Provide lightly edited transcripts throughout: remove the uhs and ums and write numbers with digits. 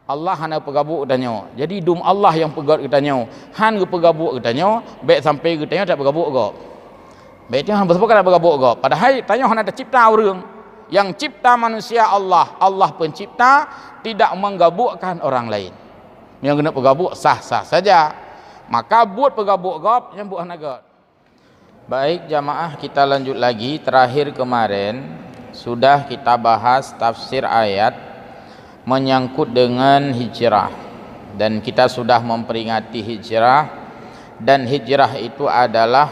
Allah hana pegabuk tanyo. Jadi dum Allah yang pegat kita nyo. Han ge pegabuk kita nyo, baik sampai kita nyo tak pegabuk go. Baik tanya han bersebut tak pegabuk go. Padahal tanyo han ada cipta urang. Yang cipta manusia Allah. Allah pencipta, tidak menggabukkan orang lain. Yang kena pegabuk sah-sah saja. Maka buat pegabuk go yang buat hanaga. Baik jamaah, kita lanjut lagi. Terakhir kemarin sudah kita bahas tafsir ayat menyangkut dengan hijrah, dan kita sudah memperingati hijrah, dan hijrah itu adalah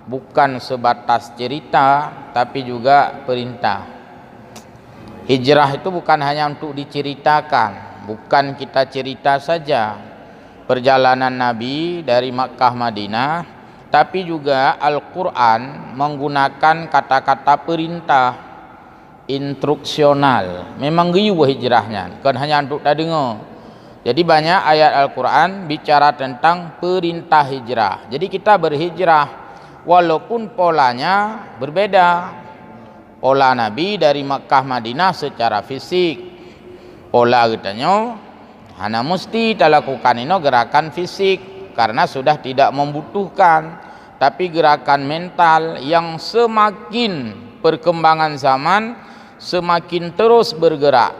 bukan sebatas cerita tapi juga perintah. Hijrah itu bukan hanya untuk diceritakan, bukan kita cerita saja perjalanan Nabi dari Makkah Madinah, tapi juga Al-Quran menggunakan kata-kata perintah instruksional. Memang giyu hijrahnya, bukan hanya untuk tak dengar. Jadi banyak ayat Al-Quran bicara tentang perintah hijrah. Jadi kita berhijrah walaupun polanya berbeda. Pola Nabi dari Makkah Madinah secara fisik, pola katanya hanya mesti kita lakukan ini gerakan fisik karena sudah tidak membutuhkan, tapi gerakan mental yang semakin perkembangan zaman semakin terus bergerak.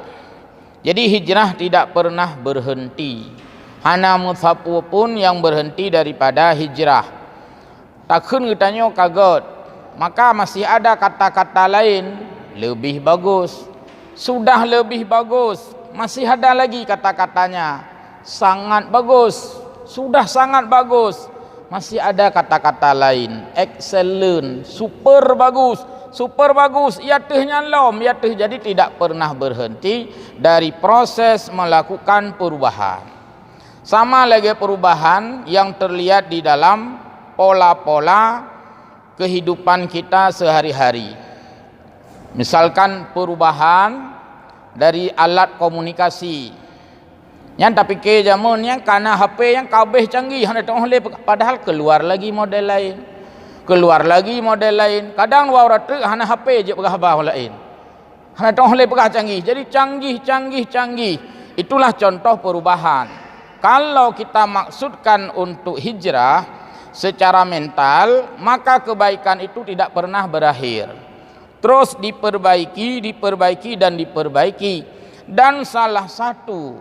Jadi hijrah tidak pernah berhenti. Hana mutsapu pun yang berhenti daripada hijrah. Takun kitanya kaget. Maka masih ada kata-kata lain lebih bagus. Sudah lebih bagus. Masih ada lagi kata-katanya sangat bagus. Sudah sangat bagus. Masih ada kata-kata lain excellent, super bagus. Super bagus, ia tehnya lom, ia teh. Jadi tidak pernah berhenti dari proses melakukan perubahan. Sama lagi perubahan yang terlihat di dalam pola-pola kehidupan kita sehari-hari. Misalkan perubahan dari alat komunikasi. Yang tapi ke zaman yang karena HP yang kabeh canggih, padahal keluar lagi model lain. Keluar lagi model lain. Kadang dua orang tu hanya HP je pegah bah lain. Hanya tong le pegah canggih. Jadi canggih. Itulah contoh perubahan. Kalau kita maksudkan untuk hijrah secara mental, maka kebaikan itu tidak pernah berakhir. Terus diperbaiki dan diperbaiki. Dan salah satu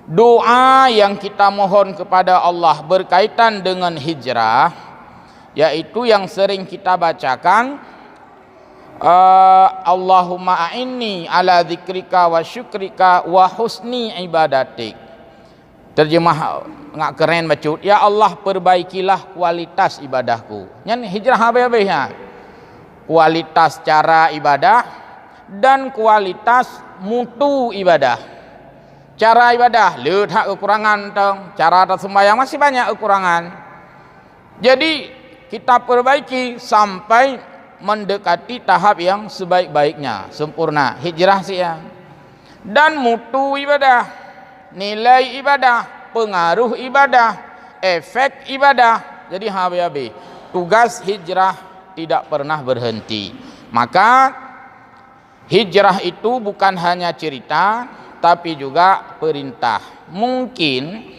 doa yang kita mohon kepada Allah berkaitan dengan hijrah, yaitu yang sering kita bacakan, Allahumma a'inni ala dzikrika wa syukrika wa husni ibadatik. Terjemah ngak keren bacut, ya Allah perbaikilah kualitas ibadahku. Nyan hijrah habis-habisnya. Kualitas cara ibadah dan kualitas mutu ibadah. Cara ibadah lihat kekurangan tong, cara sembahyang masih banyak kekurangan. Jadi kita perbaiki sampai mendekati tahap yang sebaik-baiknya, sempurna. Hijrah siang. Dan mutu ibadah, nilai ibadah, pengaruh ibadah, efek ibadah. Jadi habis-habis. Tugas hijrah tidak pernah berhenti. Maka hijrah itu bukan hanya cerita, tapi juga perintah. Mungkin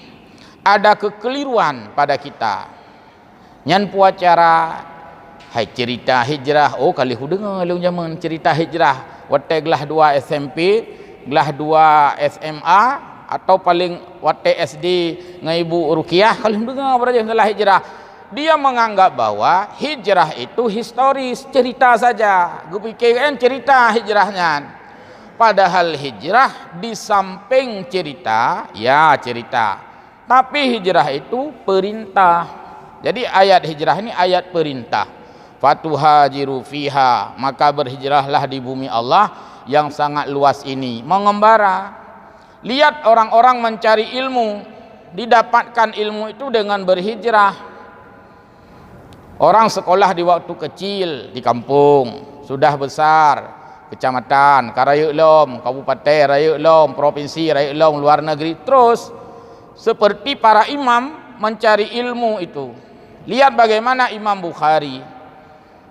ada kekeliruan pada kita. Nyan puacara hai cerita hijrah. Oh kali hu dengar leung zaman cerita hijrah. Wate gelah 2 SMP, gelah 2 SMA, atau paling wate SD ngai Ibu Rukiah kali hu dengar beraja masalah hijrah. Dia menganggap bahwa hijrah itu historis, cerita saja. Gue pikir kan cerita hijrahnya. Padahal hijrah di samping cerita, ya cerita. Tapi hijrah itu perintah. Jadi ayat hijrah ini ayat perintah. Fatuhajiru fiha, maka berhijrahlah di bumi Allah yang sangat luas ini. Mengembara. Lihat orang-orang mencari ilmu, didapatkan ilmu itu dengan berhijrah. Orang sekolah di waktu kecil di kampung, sudah besar, kecamatan, Karayuk Lom, kabupaten Rayuk Lom, provinsi Rayuk Lom, luar negeri, terus seperti para imam mencari ilmu itu. Lihat bagaimana Imam Bukhari,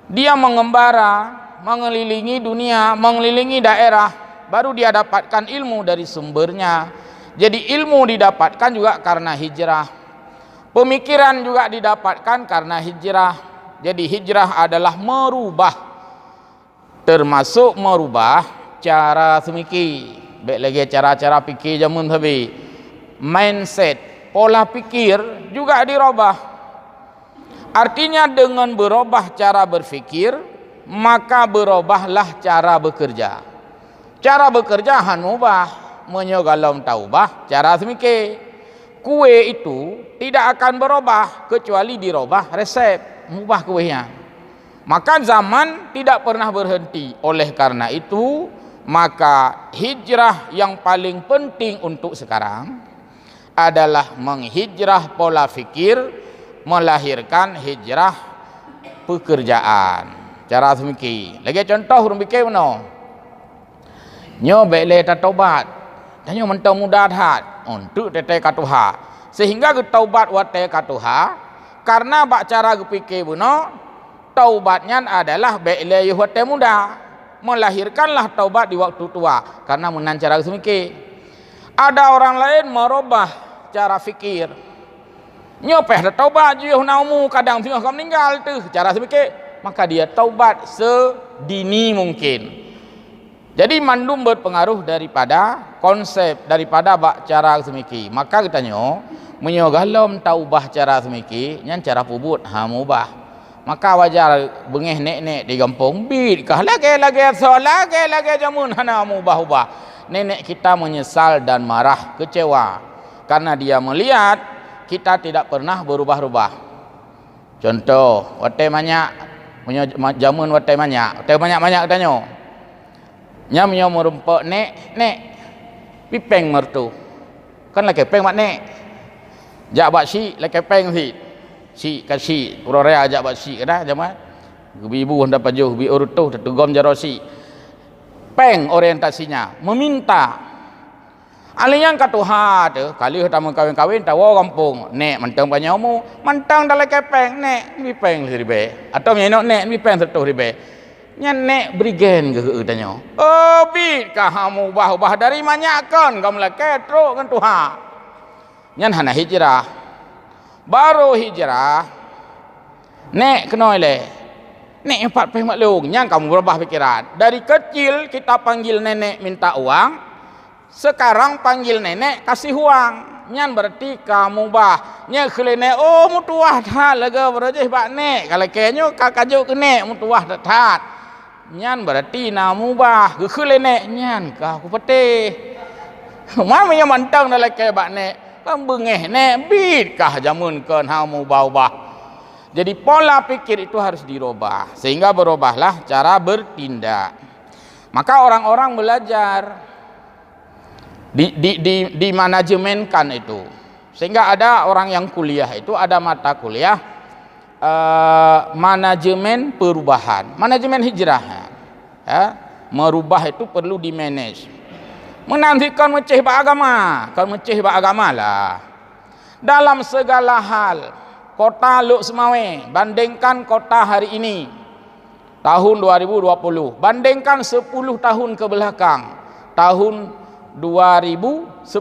dia mengembara, mengelilingi dunia, mengelilingi daerah, baru dia dapatkan ilmu dari sumbernya. Jadi ilmu didapatkan juga karena hijrah. Pemikiran juga didapatkan karena hijrah. Jadi hijrah adalah merubah, termasuk merubah cara semiki. Baik lagi cara-cara fikir zaman tadi. Mindset, pola pikir juga dirubah. Artinya dengan berubah cara berfikir, maka berubahlah cara bekerja. Cara bekerja hanubah, menyogalam taubah cara semiki. Kue itu tidak akan berubah kecuali dirubah resep, mubah kuenya. Maka zaman tidak pernah berhenti. Oleh karena itu, maka hijrah yang paling penting untuk sekarang adalah menghijrah pola fikir, melahirkan hijrah pekerjaan. Cara semiki. Lagi contoh urang fikir mana? Nyo bele ta taubat. Danyo mentang mudah hat untuk tete katuha. Sehingga ge taubat wa te katuha karena bak cara ge fikir beno taubatnya adalah bele yu wa te mudah. Melahirkanlah taubat di waktu tua karena menan cara semiki. Ada orang lain merubah cara fikir. Nyopeh dah taubat je naumu kadang tengah kau meninggal tu cara semiki, maka dia taubat sedini mungkin. Jadi mandum berpengaruh daripada konsep, daripada bak cara semiki. Maka kita nyo menyogalom taubah cara semiki nyan cara pubut mubah. Maka wajar bengeh nek-nek di kampung bid kah lagi jamun hana mubah-ubah. Nenek kita menyesal dan marah, kecewa karena dia melihat kita tidak pernah berubah-ubah. Contoh, wate banyak jamun wate banyak katanya. Nya menyo merumpak nek pipeng mertu. Kan lagi peng mak nek. Jak bak si lagi peng si kasi urarea ajak bak si kada jaman. Ibu hendak pajuh bi urutuh tetugom jarosi. Peng orientasinya meminta. Alian katuha tu kali pertama kawin-kawin tawo kampung nek mentang banyamu mentang dalam kepeng nek mi peng ribe atau menok nek mi peng setuh ribe nyan nek brigen ke tanya oh bit kamu ubah dari manyakan kamu lah ketro kan tuha nyan hana hijrah baru hijrah nek kenoi le nek 40 maklum nyan kamu berubah pikiran. Dari kecil kita panggil nenek minta uang, sekarang panggil nenek kasih uang. Nyan berarti kamu bah nya kelene oh mutuah dah lega berajih bak nek kalau kenyo kakajo ke nek mutuah dah nyan berarti namu bah ke kelene nyan ka ku pete mama yang mantang dalam ke bak nek kan bengeh nek bit kah jamun kan hamu bah. Jadi pola pikir itu harus dirubah sehingga berubahlah cara bertindak. Maka orang-orang belajar di manajemenkan itu sehingga ada orang yang kuliah itu ada mata kuliah manajemen perubahan, manajemen hijrah ya. Merubah itu perlu di manage. Menantikan meceh beragama, kan meceh beragama lah dalam segala hal. Kota Luk Semawe bandingkan kota hari ini tahun 2020 bandingkan 10 tahun ke belakang tahun 2010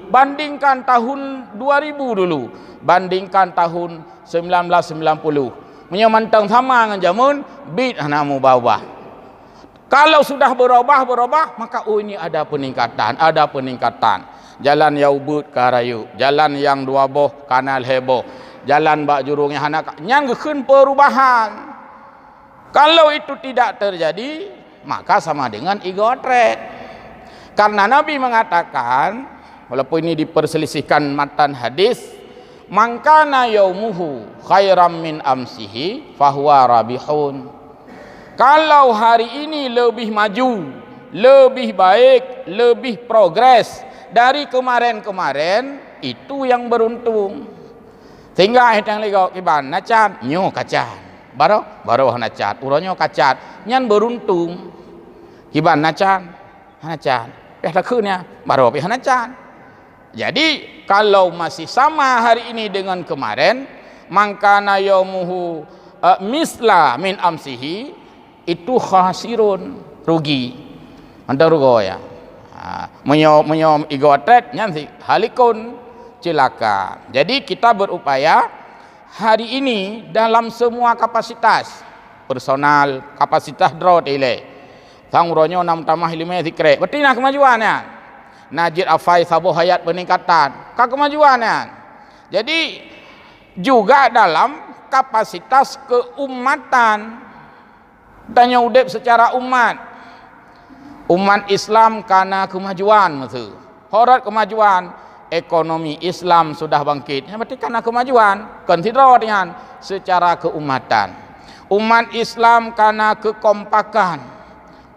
bandingkan tahun 2000 dulu bandingkan tahun 1990 menyamantang sama dengan zaman bid namu bawah. Kalau sudah berubah maka oh ini ada peningkatan. Jalan Yaubut Karayu, jalan yang dua boh kanal heboh, jalan bak jurungnya hanak nyang geun perubahan. Kalau itu tidak terjadi maka sama dengan igotret. Karena Nabi mengatakan walaupun ini diperselisihkan matan hadis, mangkana yaumuhu khairam min amsihi fahuwa rabihun. Kalau hari ini lebih maju, lebih baik, lebih progres dari kemarin-kemarin, itu yang beruntung. Sehingga yang lego kiban nacat nyo kacat. Baru nacat, uronyo kacat, nyan beruntung. Kiban nacat. Lakunya baru nacat. Jadi kalau masih sama hari ini dengan kemarin, mangkana yaumuhu misla min amsihi itu khasirun, rugi. Anda rugi ya. Menyom igotet nyansi halikun celaka. Jadi kita berupaya hari ini dalam semua kapasitas personal, kapasitas draw tile. Tangronyo 6 tamah 5 zikre. Betina kemajuannya. Najid afai sabo hayat peningkatan. Kemajuannya. Jadi juga dalam kapasitas keumatan. Tanya udep secara umat Islam karena kemajuan maksud. Horat kemajuan ekonomi Islam sudah bangkit. Berarti karena kemajuan. Konsider dengan secara keumatan. Umat Islam karena kekompakan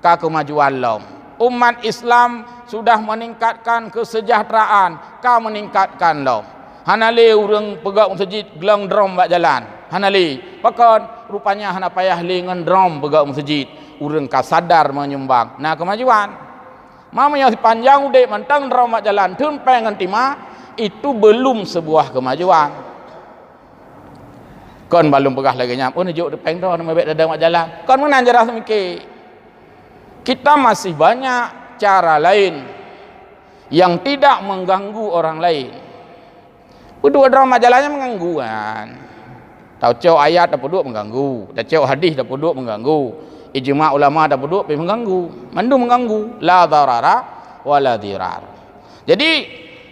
kemajuan lom. Umat Islam sudah meningkatkan kesejahteraan meningkatkan lom. Hanali urang pegak masjid gelang drum bak jalan. Hanali pakon rupanya hana payah lengan drum pegak masjid. Urang ka sadar menyumbang. Nah kemajuan. Mamanya panjang udah mentang drum bak jalan tun pengen tima itu belum sebuah kemajuan. Kon belum pegah lagi nyam. Oh juk peng ro nama bet dadang bak jalan. Kon menan jarah semiki. Kita masih banyak cara lain yang tidak mengganggu orang lain. Kedua drama jalannya mengganggu kan. Tahu cok ayat dapat dua mengganggu, dah cok hadis dapat dua mengganggu, ijma ulama dapat dua mengganggu, mandu mengganggu, la darara wala dirar. Jadi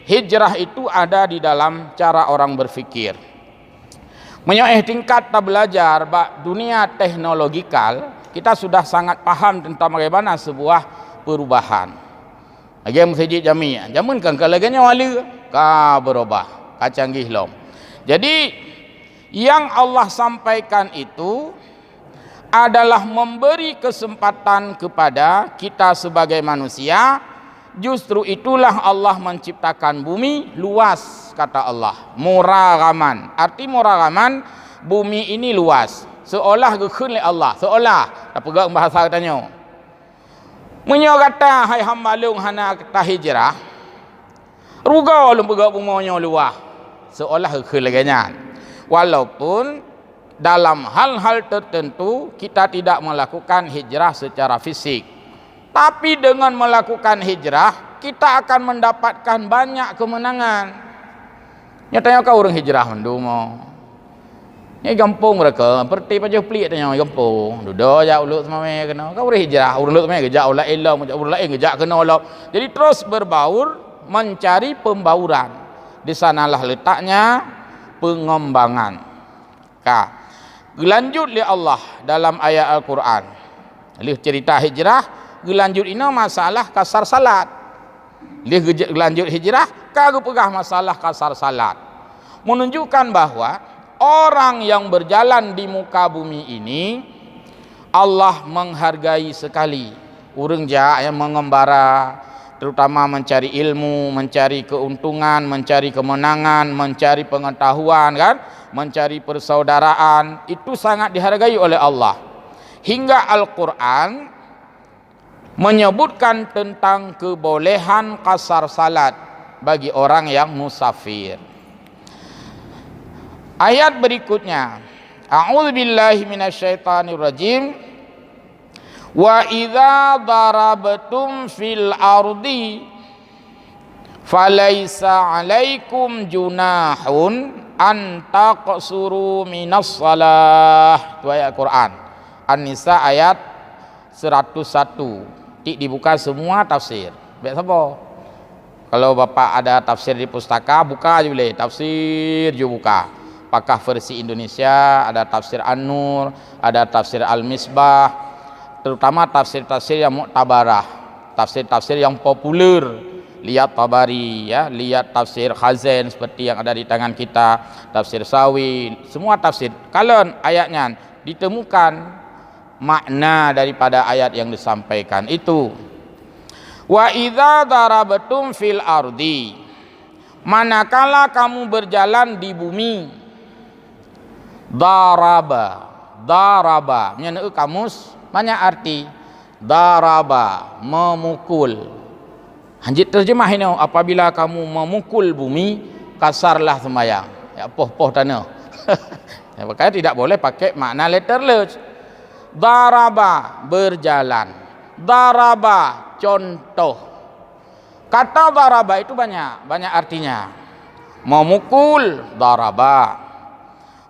hijrah itu ada di dalam cara orang berfikir. Menyoeh tingkat tak belajar dunia teknologikal, kita sudah sangat paham tentang bagaimana sebuah perubahan. Lagi masjid jamiah, jamun kan kalaganya wali ka berubah. Canggih lom. Jadi yang Allah sampaikan itu adalah memberi kesempatan kepada kita sebagai manusia. Justru itulah Allah menciptakan bumi luas, kata Allah. Muragaman. Arti muragaman, bumi ini luas. Seolah gekun oleh Allah. Seolah. Tak pegang bahasa katanya. Menyo kata hai hambalung hana kata hijrah. Ruga ulun pegang bumonyo luas. Seolah keleganya. Walaupun dalam hal-hal tertentu kita tidak melakukan hijrah secara fisik, tapi dengan melakukan hijrah kita akan mendapatkan banyak kemenangan. Nyatanya kau orang hijrah mendumo. Ini gampung mereka. Perti paja pelik tanya gampung. Duduk ja ulut semame kena. Kau orang hijrah, urang ulut semame gejak ulah elam, urang lain gejak kena ulah. Jadi terus berbaur mencari pembauran. Di sanalah letaknya pengembangan. Gelanjut li Allah dalam ayat Al-Quran. Lih cerita hijrah, gelanjut ini masalah kasar salat. Lih gelanjut hijrah, kagak pegah masalah kasar salat. Menunjukkan bahwa orang yang berjalan di muka bumi ini Allah menghargai sekali. Urang ja yang mengembara, terutama mencari ilmu, mencari keuntungan, mencari kemenangan, mencari pengetahuan kan, mencari persaudaraan, itu sangat dihargai oleh Allah. Hingga Al-Quran menyebutkan tentang kebolehan qasar salat bagi orang yang musafir. Ayat berikutnya, A'udzubillahi minasyaitonirrajim. Wa idza darabtum fil ardi falaisa 'alaikum junahun an taqsuru minas shalah. Itu ayat Quran. An-Nisa ayat 101. Tik dibuka semua tafsir. Baik siapa? Kalau bapak ada tafsir di pustaka, buka aja boleh. Tafsir je buka. Apakah versi Indonesia, ada tafsir An-Nur, ada tafsir Al-Misbah, terutama tafsir-tafsir yang muktabarah, tafsir-tafsir yang populer. Lihat Tabari ya, lihat tafsir Khazin seperti yang ada di tangan kita, tafsir Sawi, semua tafsir. Kalau ayatnya ditemukan makna daripada ayat yang disampaikan itu. Wa idza darabtum fil ardi, manakala kamu berjalan di bumi. Daraba menurut kamus banyak arti. Daraba memukul. Hanjit terjemah ini, apabila kamu memukul bumi, kasarlah sembayang. Ya poh tanah. Ya, makanya tidak boleh pakai makna letterless. Daraba berjalan. Daraba contoh. Kata daraba itu banyak artinya. Memukul, daraba.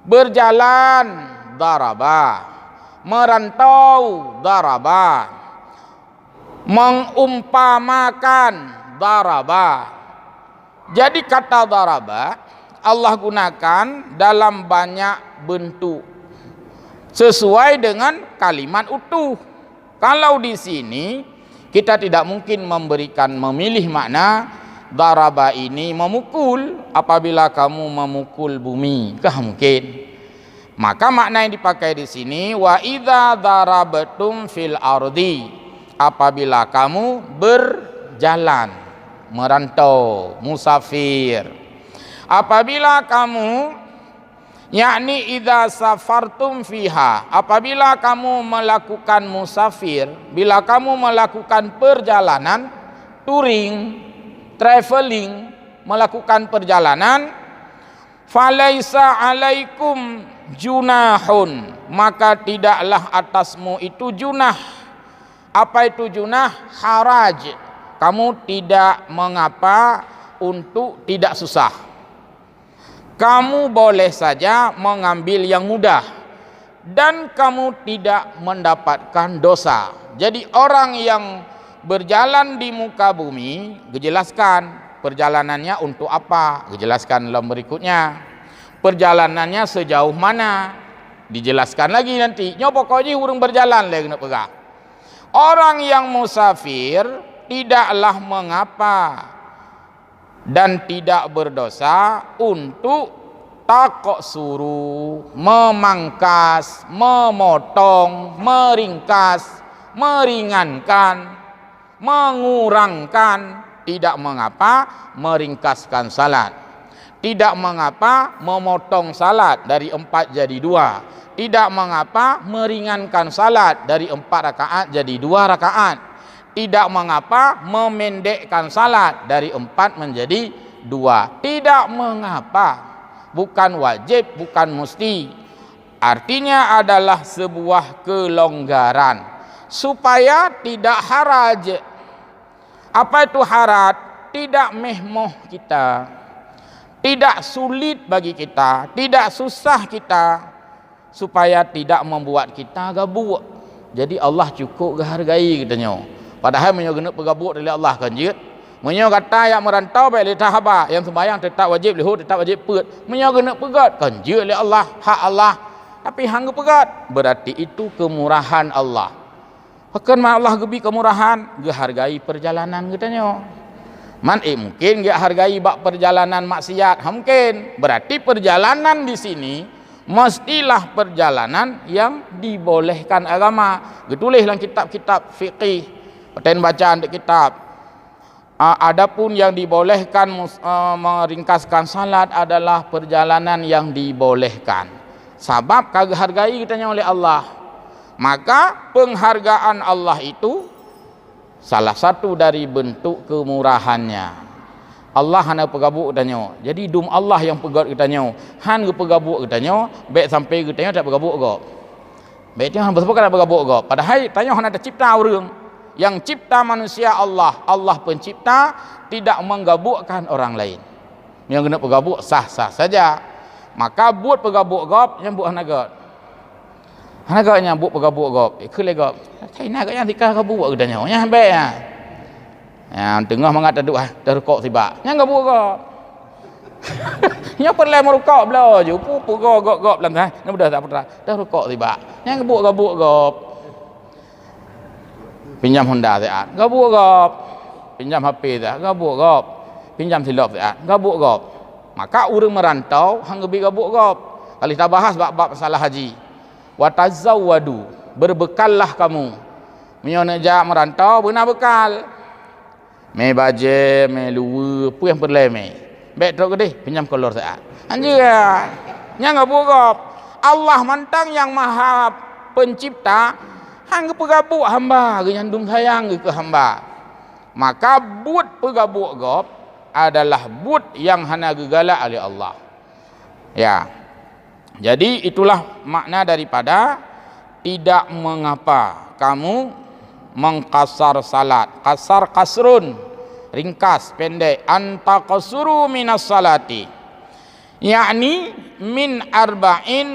Berjalan, daraba. Merantau, daraba. Mengumpamakan, daraba. Jadi kata daraba Allah gunakan dalam banyak bentuk sesuai dengan kalimat utuh. Kalau di sini kita tidak mungkin memilih makna daraba ini memukul apabila kamu memukul bumi, kah mungkin? Maka makna yang dipakai di sini wa idza darabtum fil ardi, apabila kamu berjalan, merantau, musafir. Apabila kamu yakni idza safartum fiha, apabila kamu melakukan musafir, bila kamu melakukan perjalanan, touring, traveling, melakukan perjalanan, falaisa alaikum junahun, maka tidaklah atasmu itu junah. Apa itu junah? Haraj. Kamu tidak mengapa untuk tidak susah. Kamu boleh saja mengambil yang mudah dan kamu tidak mendapatkan dosa. Jadi orang yang berjalan di muka bumi, dijelaskan perjalanannya untuk apa, dijelaskan dalam berikutnya. Perjalanannya sejauh mana, dijelaskan lagi nanti. Nyo pokoknya urang berjalan lagi nak pegah. Orang yang musafir tidaklah mengapa dan tidak berdosa untuk takok suruh, memangkas, memotong, meringkas, meringankan, mengurangkan. Tidak mengapa meringkaskan salat, tidak mengapa memotong salat dari 4 jadi 2, tidak mengapa meringankan salat dari 4 rakaat jadi 2 rakaat, tidak mengapa memendekkan salat dari 4 menjadi 2. Tidak mengapa, bukan wajib, bukan mesti. Artinya adalah sebuah kelonggaran supaya tidak haraj. Apa itu haraj? Tidak mehmoh kita, tidak sulit bagi kita, tidak susah kita, supaya tidak membuat kita gabuk. Jadi Allah cukup hargai katanya. Padahal menyo kena pegabuk dari Allah kan je. Menyo kata yang merantau baik li tahaba, yang sembahyang tetap wajib, lihut tetap wajib put. Menyo kena pegat kan je oleh Allah, hak Allah. Tapi hang pegat, berarti itu kemurahan Allah. Pakan Allah gebi kemurahan, ge hargai perjalanan katanya. Mungkin ge hargai bak perjalanan maksiat, mungkin. Berarti perjalanan di sini mestilah perjalanan yang dibolehkan agama. Ditulis dalam kitab-kitab fiqih. Paten bacaan di kitab. Adapun yang dibolehkan meringkaskan salat adalah perjalanan yang dibolehkan. Sebab kagak hargai kitanya oleh Allah. Maka penghargaan Allah itu salah satu dari bentuk kemurahannya. Allah hanya pegabuk katanya. Jadi dum Allah yang pegat katanya. Han ge pegabuk katanya, baik sampai katanya tak pegabuk kok. Baik dia han bersebut kan pegabuk kok. Padahal tanya han ada cipta urang. Yang cipta manusia Allah, Allah pencipta, tidak menggabukkan orang lain. Yang kena pegabuk sah-sah saja. Maka buat pegabuk gop, yang buat hanagat. Hanagatnya buat pegabuk gop. Kelai gop. Saya nak yang tika gabuk katanya. Yang baik ya. Yang tengah mengata duk dah rukuk tiba. Yang gabuk gop. Yang perlu merukuk belah je. Pupu gop lang dah. Nak dah tak pernah. Dah rukuk tiba. Yang gabuk gop. Pinjam Honda siat, gabuk gop. Pinjam HP siat, gabuk gop. Pinjam silap siat, gabuk gop. Maka urang merantau hang gebi gabuk gop. Kalau kita bahas bab masalah haji. Wa tazawwadu, berbekallah kamu. Menyo nak jak merantau benar bekal. Me baje, me luwe, apa yang perlu me. Baik tok gede, pinjam kolor siat. Anjir. Nya gabuk gop. Allah mantang yang Maha Pencipta, hang pegabuk hamba ge nyandung sayang ke hamba. Maka but pegabuk gop adalah but yang hana gegalak oleh Allah. Ya. Jadi itulah makna daripada tidak mengapa kamu mengkasar salat. Kasar kasrun ringkas, pendek. Antaqasuru minas salati, yakni min arba'i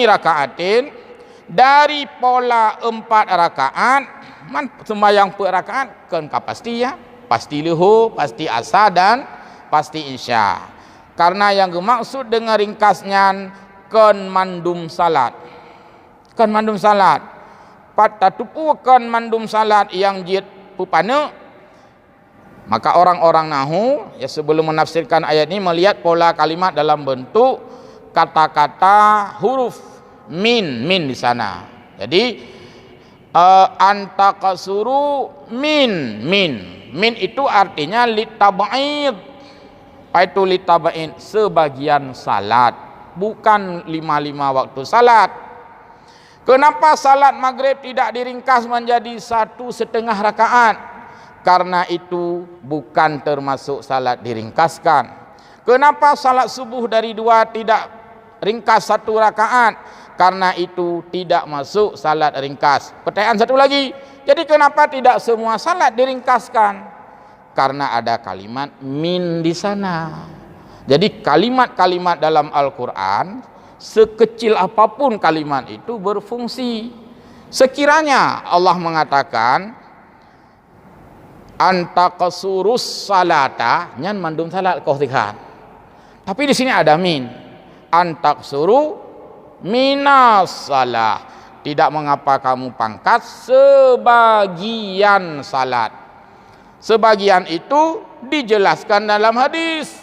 rakaatin, dari pola 4 rakaat. Man sembahyang per rakaat kan pasti ya, pasti luhur, pasti asar dan pasti isya. Karena yang dimaksud dengan ringkasnya kan mandum salat, kan mandum salat, patatupu kan mandum salat yang jid pupana. Maka orang-orang nahu ya sebelum menafsirkan ayat ini melihat pola kalimat dalam bentuk kata-kata huruf min di sana. Jadi antaqasuru min itu artinya litab'id. Itu litab'id sebagian salat, bukan 5 waktu salat. Kenapa salat maghrib tidak diringkas menjadi 1,5 rakaat? Karena itu bukan termasuk salat diringkaskan. Kenapa salat subuh dari 2 tidak ringkas 1 rakaat? Karena itu tidak masuk salat ringkas. Pertanyaan satu lagi, jadi kenapa tidak semua salat diringkaskan? Karena ada kalimat min di sana. Jadi kalimat-kalimat dalam Al-Quran, sekecil apapun kalimat itu berfungsi. Sekiranya Allah mengatakan antaqasurus salata, nyan mandum salat kau tikan. Tapi di sini ada min. Antaqsuru minas salah. Tidak mengapa kamu pangkat sebagian salat. Sebagian itu dijelaskan dalam hadis.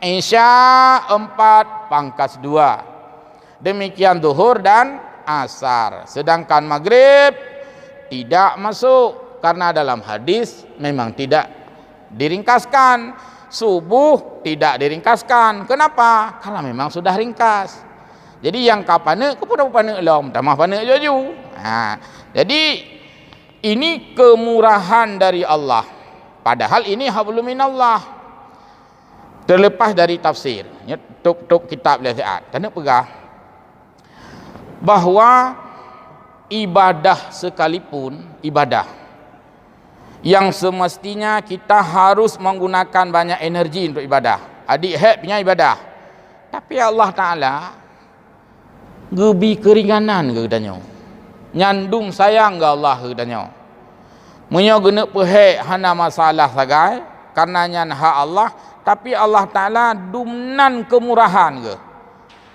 Isya 4 pangkas 2. Demikian zuhur dan asar. Sedangkan maghrib tidak masuk. Karena dalam hadis memang tidak diringkaskan. Subuh tidak diringkaskan. Kenapa? Karena memang sudah ringkas. Jadi yang kapane kepada lom tamah pane joju. Jadi ini kemurahan dari Allah. Padahal ini hablum minallah. Terlepas dari tafsir. Tuk kitab lasiat. Tanda pegah bahwa ibadah sekalipun ibadah yang semestinya kita harus menggunakan banyak energi untuk ibadah. Adik punya ibadah. Tapi Allah Ta'ala gebi keringanan ke katanya. Nyandung sayang ke Allah ke katanya. Menyo gena pehek hana masalah sagai karena nyan hak Allah, tapi Allah Ta'ala dumnan kemurahan ke.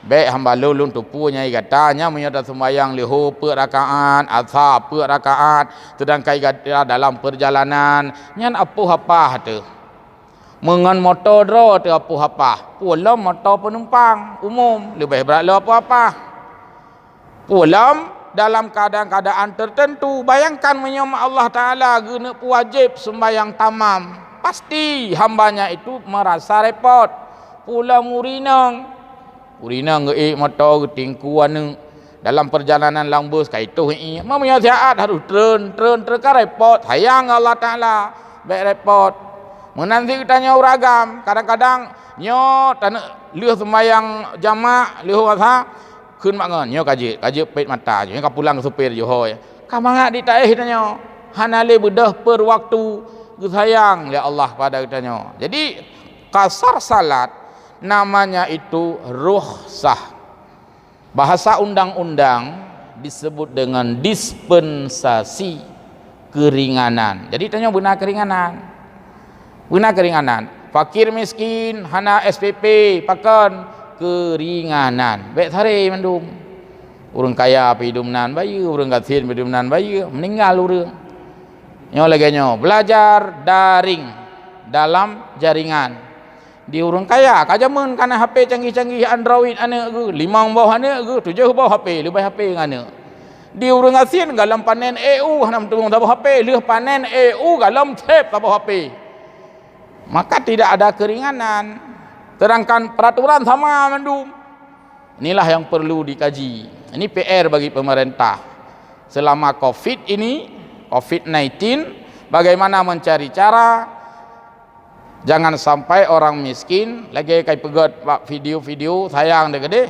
Baik hamba lulun tu punya katanya menyata sembahyang lihu per rakaat, asar per rakaat, sedangkan kata dalam perjalanan nyan apa tu. Mengan motor dro tu apa. Pulam motor penumpang umum lebih berat lo apa. Pulam dalam keadaan-keadaan tertentu, bayangkan menyembah Allah Ta'ala guna wajib sembahyang tamam. Pasti hambanya itu merasa repot. Pulang Urina motor tingkuan dalam perjalanan langbus kaitu mamanya siat harus tren repot. Sayang Allah Ta'ala baik repot. Menanti kitanya uragam. Kadang-kadang nyo tanah liuh sembayang jamak liuh asa kun mak nyo kaji peit mata je ka pulang supir je hoy. Kamangak ditaeh kitanya. Hanale bedah per waktu sayang ya Allah pada kitanya. Jadi kasar salat namanya itu rukhsah. Bahasa undang-undang disebut dengan dispensasi keringanan. Jadi tanya benar keringanan. Benar keringanan. Fakir miskin hana SPP pakan keringanan. Baik sare mandum. Urang kaya pidumnan bayu, urang gatin pidumnan bayu, meninggal urang. Nyo lagi nyo belajar daring dalam jaringan. Di urang kaya kajamun kana HP canggih-canggih Android ane ge 5 bawah ane ge 7 bawah HP lebih HP ngane. Di urang asin galam panen EU hanam tunggu tabah HP leuh panen EU galam tep tabah HP. Maka tidak ada keringanan. Terangkan peraturan sama mandum. Inilah yang perlu dikaji. Ini PR bagi pemerintah. Selama COVID-19 bagaimana mencari cara jangan sampai orang miskin lagi kai pegot video-video sayang deh gede.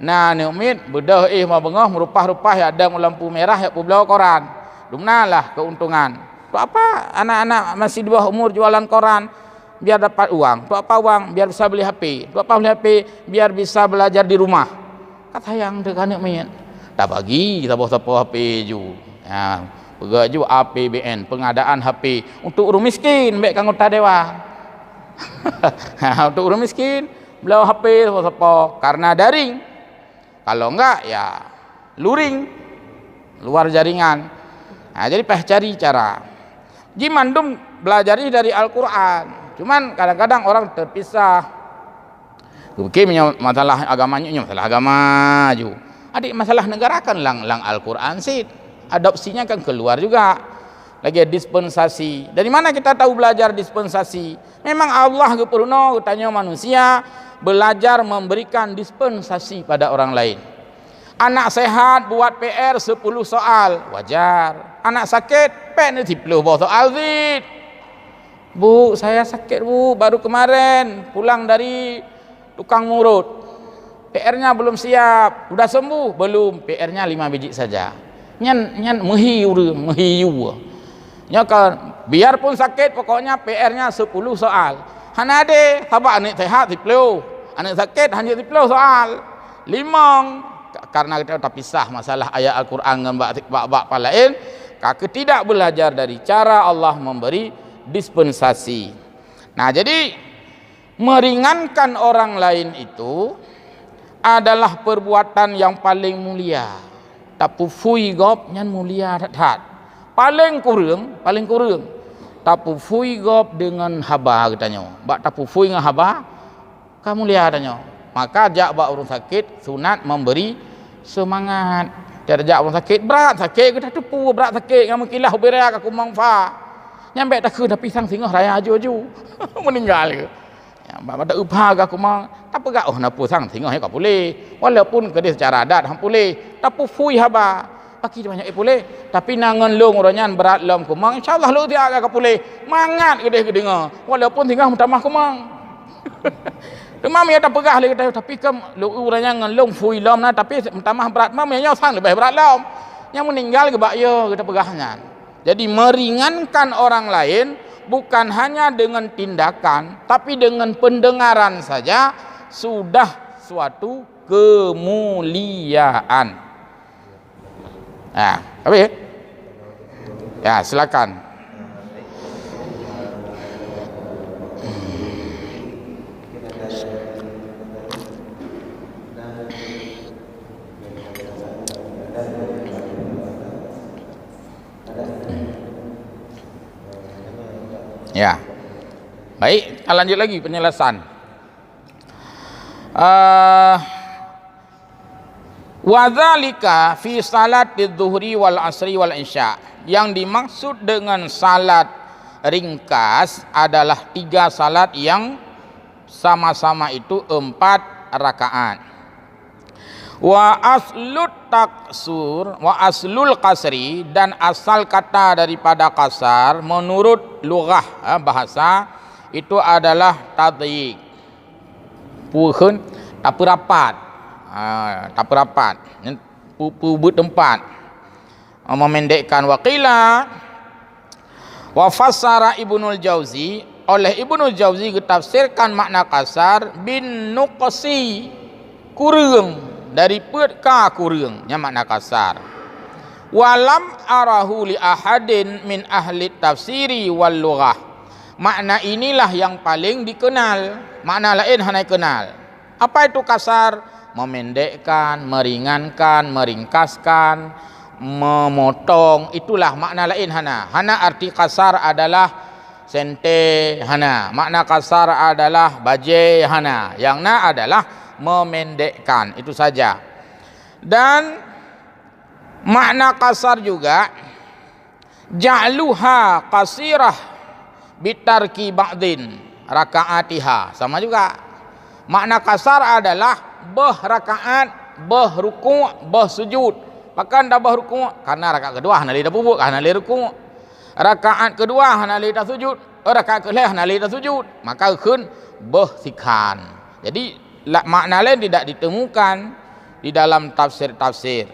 Nah ni umit bedah mah bengah merupah-rupah ya ada lampu merah ya pulau koran. Dumnalah keuntungan. Untuk apa anak-anak masih di bawah umur jualan koran? Biar dapat uang. Untuk apa uang? Biar bisa beli HP. Untuk apa beli HP? Biar bisa belajar di rumah. Kata yang dekat mayat. Dah bagi kita bawa HP ju. Ya, pegak ju APBN, pengadaan HP untuk orang miskin, baik anggota dewan. Untuk orang miskin, beli HP siapa? Karena daring. Kalau enggak ya luring, luar jaringan. Nah, jadi cari cara. Jimandum belajarnya dari Al-Quran. Cuman kadang-kadang orang terpisah. Mungkin masalah agamanya, masalah agama ju. Adik masalah negara kan lang Al-Quran sih. Adopsinya kan keluar juga. Lagi dispensasi. Dari mana kita tahu belajar dispensasi? Memang Allah gepurno tanya manusia belajar memberikan dispensasi pada orang lain. Anak sehat buat PR 10 soal, wajar. Anak sakit, pen 10 soal zid. Bu, saya sakit bu, baru kemarin pulang dari tukang murut. PR-nya belum siap, udah sembuh belum? PR-nya 5 biji saja. Nyan mehiu. Nya kan biarpun sakit pokoknya PR-nya 10 soal. Hanade, haba anak sehat 10. Anak sakit hanya 10 soal. Limang karena kita terpisah masalah ayat Al-Quran dengan bab lain, tidak belajar dari cara Allah memberi dispensasi. Nah, jadi meringankan orang lain itu adalah perbuatan yang paling mulia. Tapi fui gop nyan mulia dat. Paling kurang. Tapi fui gop dengan haba katanya. Bak tapi fui dengan haba kamu lihat katanya. Maka jak bak orang sakit sunat memberi semangat. Tiada jak orang sakit berat sakit kita tepu berat sakit kamu kilah berak aku mangfa. Nyampe tak ke tapi sang singoh raya aju meninggal ke. Ya bak ada upah aku mang tak pegak napa sang singoh ka boleh. Walaupun ke secara adat hang boleh. Tapi fui haba paki banyak boleh. Tapi nangan long orangnya berat lom ku mang insyaallah lu dia ka boleh. Mangat ke dengar. Walaupun tinggal minta mah ku mang. Demam ya tak pegah lagi tapi kam lu uranya ngelong fui lom na tapi tamah berat mam ya sang lebih berat lom. Yang meninggal ke bak yo kita pegahnya. Jadi meringankan orang lain bukan hanya dengan tindakan tapi dengan pendengaran saja sudah suatu kemuliaan. Nah, apa ya? Ya, silakan. Ya, baik, kita lanjut lagi penjelasan. Wadzalika fi salatidz zuhri wal asri wal isya. Yang dimaksud dengan salat ringkas adalah 3 salat yang sama-sama itu 4 rakaat. Wa aslut taksur wa aslul kasri, dan asal kata daripada kasar menurut lughah bahasa itu adalah tadyiq. Puhun tak rapat. Tak rapat. Tempat. Memendekkan waqila wa fassara Ibnul Jauzi, oleh Ibnul Jauzi ditafsirkan makna kasar bin nuqsi, kurang dari perka kurangnya makna kasar. Walam arahu li ahadin min ahli tafsiri wal lughah. Makna inilah yang paling dikenal. Makna lain hanya kenal. Apa itu kasar? Memendekkan, meringankan, meringkaskan, memotong. Itulah makna lain hana. Hana arti kasar adalah sente hana. Makna kasar adalah baje hana. Yang na adalah memendekkan, itu saja. Dan makna kasar juga ja'luha qasirah bitarki ba'din rakaatiha, sama juga. Makna kasar adalah rakaat, ruku', sujud. Bahkan dah ruku' karena rakaat kedua hana dah bubuk, hana ruku'. Rakaat kedua hana dah sujud, rakaat kedua hana dah sujud, maka kun sikan. Jadi makna lain tidak ditemukan di dalam tafsir-tafsir.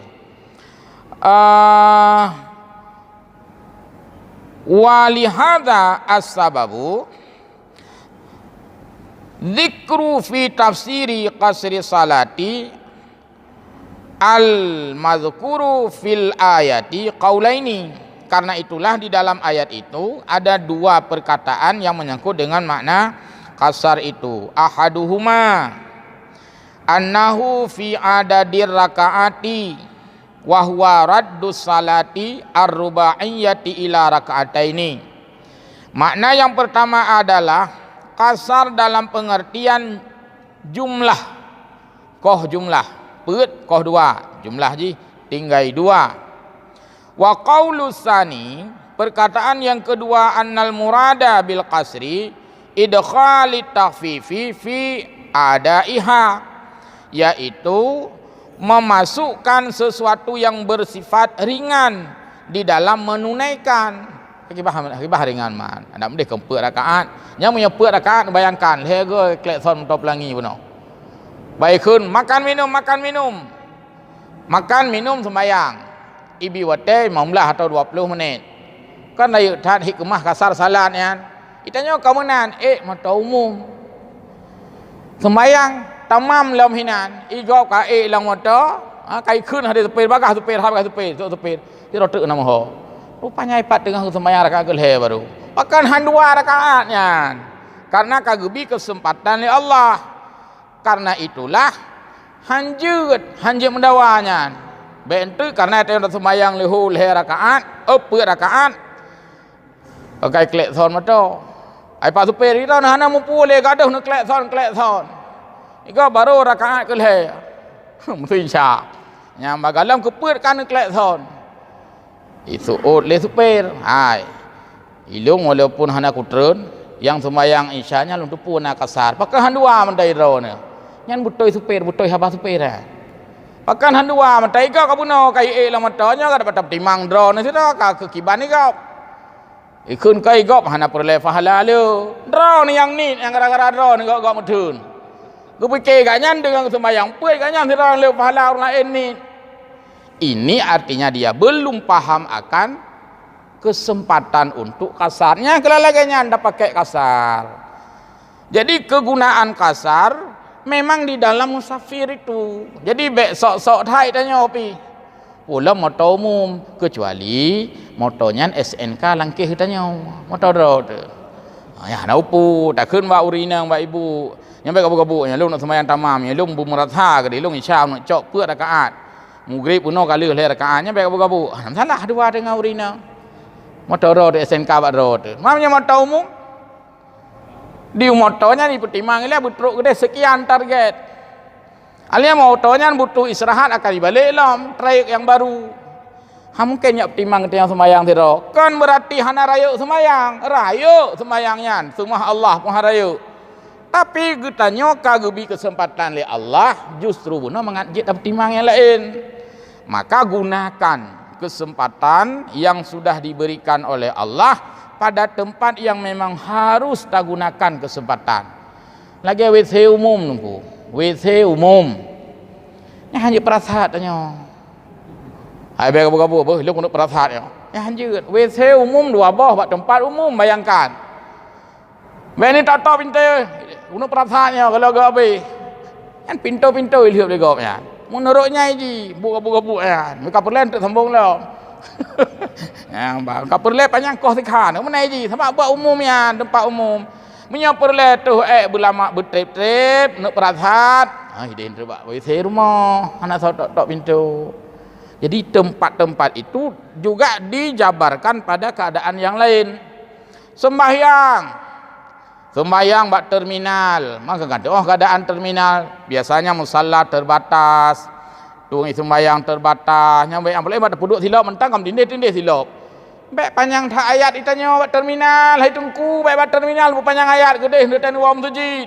Walihada as-sababu dzikru fi tafsiri qasri salati al-madhkuru fil ayati qaulaini. Karena itulah di dalam ayat itu ada dua perkataan yang menyangkut dengan makna kasar itu. Ahaduhuma annahu fi adadir rakaati wa huwa raddus salati ar-rubaiyati ila raka'ataini. Makna yang pertama adalah kasar dalam pengertian jumlah, koh jumlah, peut koh dua, jumlah ji tinggai dua. Wa qaulus tsani, perkataan yang kedua, annal murada bil qasri idkhalit takhfifi fi adaiha, yaitu memasukkan sesuatu yang bersifat ringan di dalam menunaikan. Kibah ringan man. Ada mendeh kempet rakaat. Yang punya pet rakaat bayangkan, hego klek son top pelangi puno. Baikun makan minum. Makan minum sembayang. Ibi wate 15 atau 20 menit. Kan dah tat hikmah kasar salat kan. Itanya kamunan mata umum. Sembayang tamam lam hinan igop ka lang motor kai khun ada sepir bagah sepir habis sepir dia rotek nama ho rupanya ipat dengan sembahyang rakaat gelhe baru bahkan handua rakaatnya karena kagebi kesempatan oleh Allah. Karena itulah hanjut mendawanya bentu karena dia sembahyang lehu lehe rakaat rakaat pakai klek son motor ai pa sepir kita hana mumpu le gaduh nak klek son iko baru rakaat kelhe mesti isya yang bagalam keput kan kelek son itu le supir hai ilung walaupun hana kutreun yang sembayang isyanya lung tupu na kasar pakai handua mandai ro ne nyan butoi supir butoi haba supir pakai handua mandai kau kabuno kai lang motornya ka dapat timang dro ne sida ka kekiban ni kau ikun kai gop hana perle fahala lu dro ni yang gara-gara dro ni gop mudun. Gue pikir ganyan dengan sembahyang puai ganyan tidak lewat pahala orang lain ni. Ini artinya dia belum paham akan kesempatan untuk kasarnya. Kelalaganya anda pakai kasar. Jadi kegunaan kasar memang di dalam musafir itu. Jadi sok thai tanya opi. Pula motor umum kecuali motornya SNK langkih tanya motor road. Ya naupu tak kun wa urina wa ibu. Yang baik kabuk-kabuknya lung nak sembahyang tamam ya lung bumerata ke di lung isya nak cok put rakaat maghrib puno kali le rakaatnya baik kabuk-kabuk salah dua dengan urina motor road SNK bak road mamnya motor umum di motornya di pertimbangan dia butruk gede sekian target alia motornya butuh istirahat akan dibalik lam trayek yang baru mungkin nyak pertimbang yang sembahyang tiro kan berarti hana rayuk sembayangnya semua Allah pun rayuk. Tapi getanyo kagebi kesempatan le Allah justru guna mengajit timang yang lain. Maka gunakan kesempatan yang sudah diberikan oleh Allah pada tempat yang memang harus tak gunakan kesempatan. Lagi WC umum nunggu. WC umum. Ini hanya perasaan tanya. Hai baik apa-apa apa lu kena perasaan ya. Hanya WC umum dua bawah tempat umum bayangkan. Beni tak tahu pintu. Guna perasaannya kalau gak habis kan pintu-pintu lihat dia gopnya menurutnya ini buka-buka ya mereka perlu untuk sambung lah yang bang mereka perlu panjang kos sikhan mana ini sama buat umumnya tempat umum menyapa perlu tu berlama bertrip-trip nak perasaan ide terba WC rumah anak saya tak pintu. Jadi tempat-tempat itu juga dijabarkan pada keadaan yang lain. Sembahyang bak terminal, maka kata keadaan terminal biasanya musalla terbatas, tungi sembahyang terbatas, nyampe yang boleh bak duduk silap mentang kam tindih silap. Baik panjang tak ayat ditanya bak terminal, hai tungku baik bak terminal panjang ayat gede hendak wam sujud.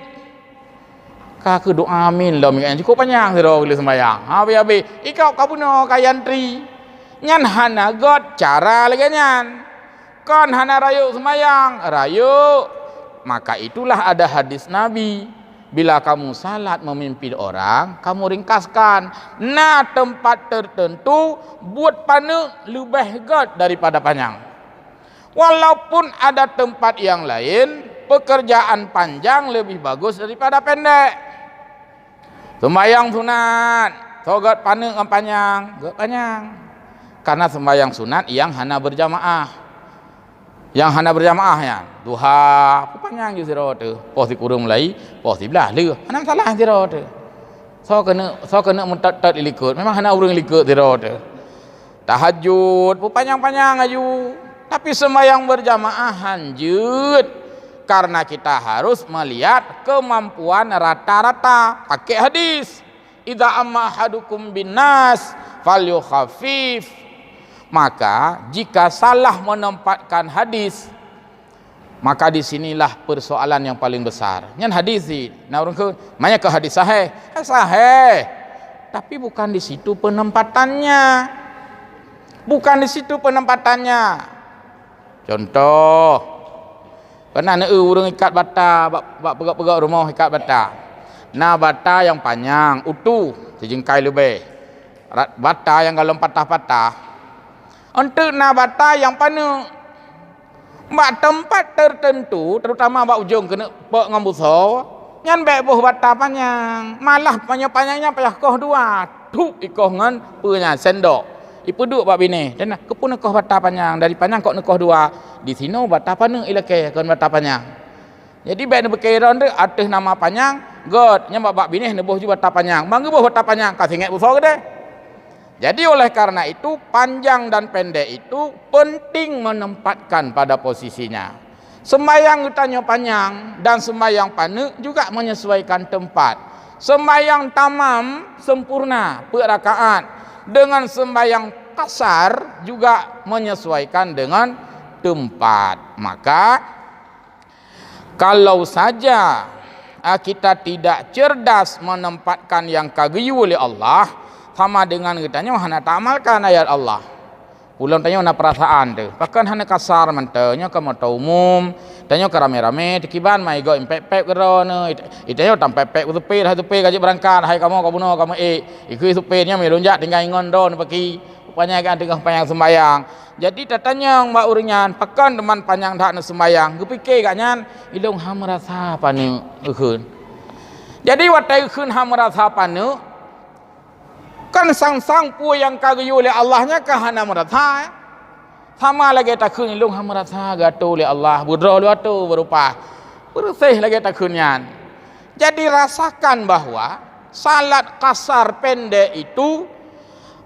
Ka ke doa amin lah mikir cukup panjang siro bila sembahyang. Habis ikau kabuno kayantri. Nyan hana god cara lagi nyan. Kon hana rayuk sembahyang, rayuk. Maka itulah ada hadis Nabi, bila kamu salat memimpin orang, kamu ringkaskan nah tempat tertentu buat panuk lebih god daripada panjang. Walaupun ada tempat yang lain pekerjaan panjang lebih bagus daripada pendek. Sembahyang sunat sogat paneng panjang, gak panjang. Karena sembahyang sunat yang hana berjamaah. Yang hana berjamaah ya, duha panjang je sira tu. Pos di kurung mulai, pos di belah le. Hana salah sira tu. So kena mentat likut. Memang hana urang likut sira tu. Tahajud panjang-panjang aju. Tapi sembahyang berjamaah hanjut. Karena kita harus melihat kemampuan rata-rata. Pakai hadis. Idza amma ahadukum binnas falyukhaffif. Maka jika salah menempatkan hadis, maka disinilah persoalan yang paling besar. Nyan hadis ni, nak urang ke, mana ke hadis sahih? Sahih. Tapi bukan di situ penempatannya. Bukan di situ penempatannya. Contoh, pernah urang ikat bata, bak pegak-pegak rumah ikat bata. Nah bata yang panjang, utuh, sejengkai lebih. Bata yang kalau patah-patah. Untuk nah bata yang panjang, bak tempat tertentu, terutama bak ujung kena pek ngambuso, nyan bek buh bata panjang. Malah panjang-panjangnya payah koh dua, tuk ikoh ngan punya sendok. Ipu duk bak bini dan kepun nekoh bata panjang dari panjang kok nekoh dua di sini bata panjang ilake kon bata panjang. Jadi baik nak berkairan tu atas nama panjang god nya bak bini nebuh juga bata panjang bangga buh bata panjang ka singet buso ke deh. Jadi oleh karena itu panjang dan pendek itu penting menempatkan pada posisinya. Sembayang tanya panjang dan sembayang pendek juga menyesuaikan tempat. Sembayang tamam sempurna per rakaat dengan sembahyang kasar juga menyesuaikan dengan tempat. Maka kalau saja kita tidak cerdas menempatkan yang kageu oleh Allah, sama dengan kitanya hana tak amalkan ayat Allah. Ulang tanya hana perasaan tu. Bahkan hana kasar mentanya ke mata umum, tanya ke rame-rame tikiban mai go impek-pek kerana itanya tampek-pek ku tepi dah tepi gaji berangkat hai kamu bunuh kamu ikut supirnya mai lonjak tinggal ingon don pergi rupanya kan tengah panjang sembayang. Jadi tatanya mbak uringan pekan teman panjang dak nak sembayang ku fikir katnya ilung ham rasa pane eukeun. Jadi watai eukeun ham rasa pane kan sang-sang pu yang kageu oleh Allahnya ka hana merasa sama lagi takun ilung ham merasa gato oleh Allah budro lu atu berupa bersih lagi takunnya. Jadi rasakan bahwa salat kasar pendek itu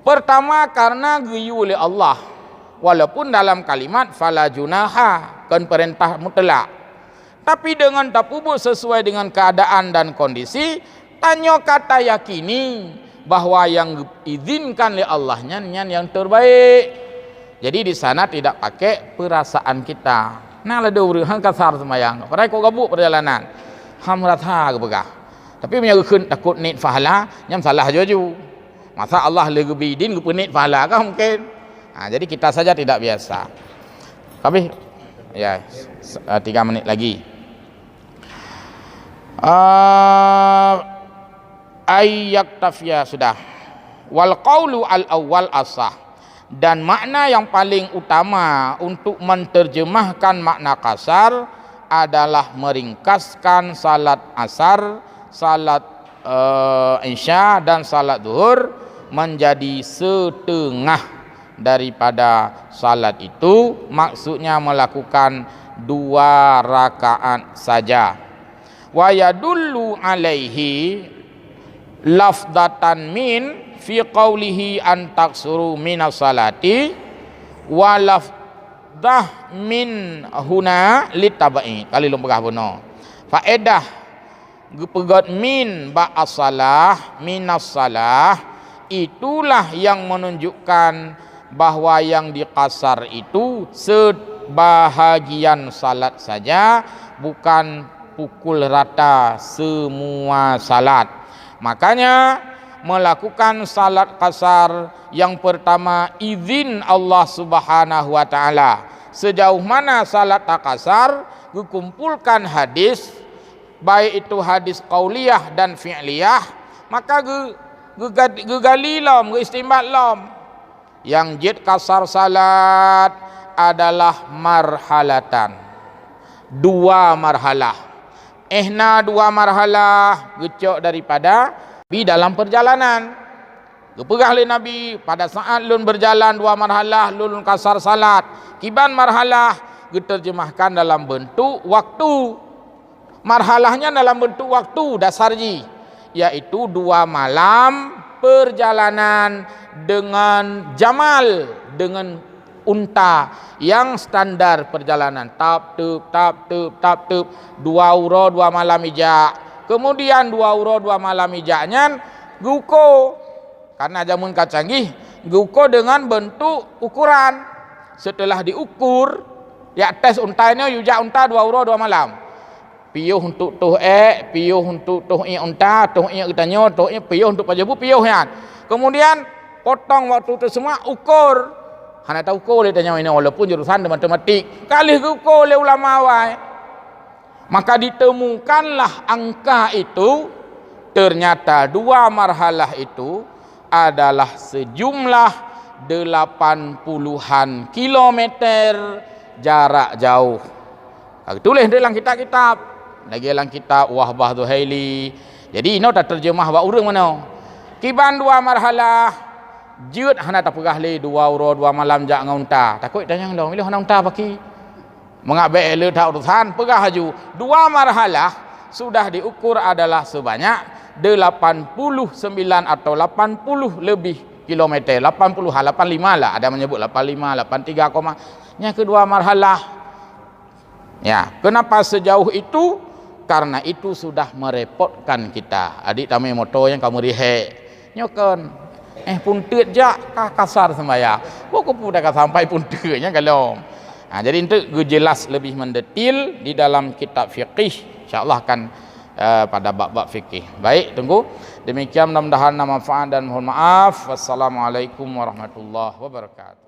pertama karena geu oleh Allah, walaupun dalam kalimat fala junaha kan perintah mutlak, tapi dengan tapubuk sesuai dengan keadaan dan kondisi. Tanya kata yakini bahwa yang izinkan oleh Allahnya yang terbaik. Jadi di sana tidak pakai perasaan kita. Nah ada orang kasar semayang, padahal kau gabuk perjalanan, ham rasa ke begah. Tapi punya keun takut nit fahala, nyam salah jaju. Masa Allah lebih idin ke penit fahala kah mungkin? Jadi kita saja tidak biasa. Habis ya 3 menit lagi. Ayyak tafya sudah. Wal qaulu al awwal asah. Dan makna yang paling utama untuk menterjemahkan makna kasar adalah meringkaskan salat asar, salat isya dan salat zuhur menjadi setengah daripada salat itu. Maksudnya melakukan 2 rakaat saja. Wa yadullu alaihi lafdatan min fi qawlihi an taksuru minas salati wa lafdah min huna litabai kali lu pegah benar faedah gepegat min ba'as salah minas salah itulah yang menunjukkan bahwa yang dikasar itu sebahagian salat saja, bukan pukul rata semua salat. Makanya melakukan salat kasar yang pertama izin Allah Subhanahu wa taala. Sejauh mana salat kasar dikumpulkan hadis, baik itu hadis qauliyah dan fi'liyah, maka gegali lam, istimbat lam. Yang jid kasar salat adalah marhalatan, dua marhalah. Ihna dua marhalah gecok daripada di dalam perjalanan. Gepegah oleh Nabi pada saat lun berjalan dua marhalah lun kasar salat. Kiban marhalah diterjemahkan dalam bentuk waktu. Marhalahnya dalam bentuk waktu dasarji, yaitu 2 malam perjalanan dengan jamal, dengan unta yang standar perjalanan tap tup 2 uro 2 malam ijak. Kemudian 2 uro 2 malam ijaknya guko, karena jamun canggih guko dengan bentuk ukuran. Setelah diukur ya tes untanya yujak unta 2 uro 2 malam. Piuh untuk piuh untuk unta, katanya, piuh untuk pajabu, piuh ya. Kemudian potong waktu itu semua ukur. Hana tahu ukur dia tanya ini walaupun jurusan matematik. Kali ukur oleh ulama awal. Maka ditemukanlah angka itu, ternyata 2 marhalah itu adalah sejumlah 80-an kilometer jarak jauh. Tulis dalam kitab-kitab. Lagi dalam kitab Wahbah Zuhaili. Jadi ini dah terjemah buat orang mana. Kiban 2 marhalah. Jut hana tak pegah le 2 uro 2 malam jak dengan unta. Takut tanya dong, bila hana unta paki. Mengabek le tak urusan, pegah haju. 2 marhalah sudah diukur adalah sebanyak 89 atau 80 lebih kilometer. 80 85 lah, ada menyebut 85, 83, yang kedua marhalah. Ya, kenapa sejauh itu? Karena itu sudah merepotkan kita. Adik tamai motor yang kamu rihek. Nyokan. Puntet je kasar sembahyang. Pokok pun dah sampai puntetnya kalau. Jadi itu jelas lebih mendetil di dalam kitab fiqih. Insya-Allah akan pada bab-bab fikih. Baik, tunggu. Demikian mudah-mudahan manfaat dan mohon maaf. Wassalamualaikum warahmatullahi wabarakatuh.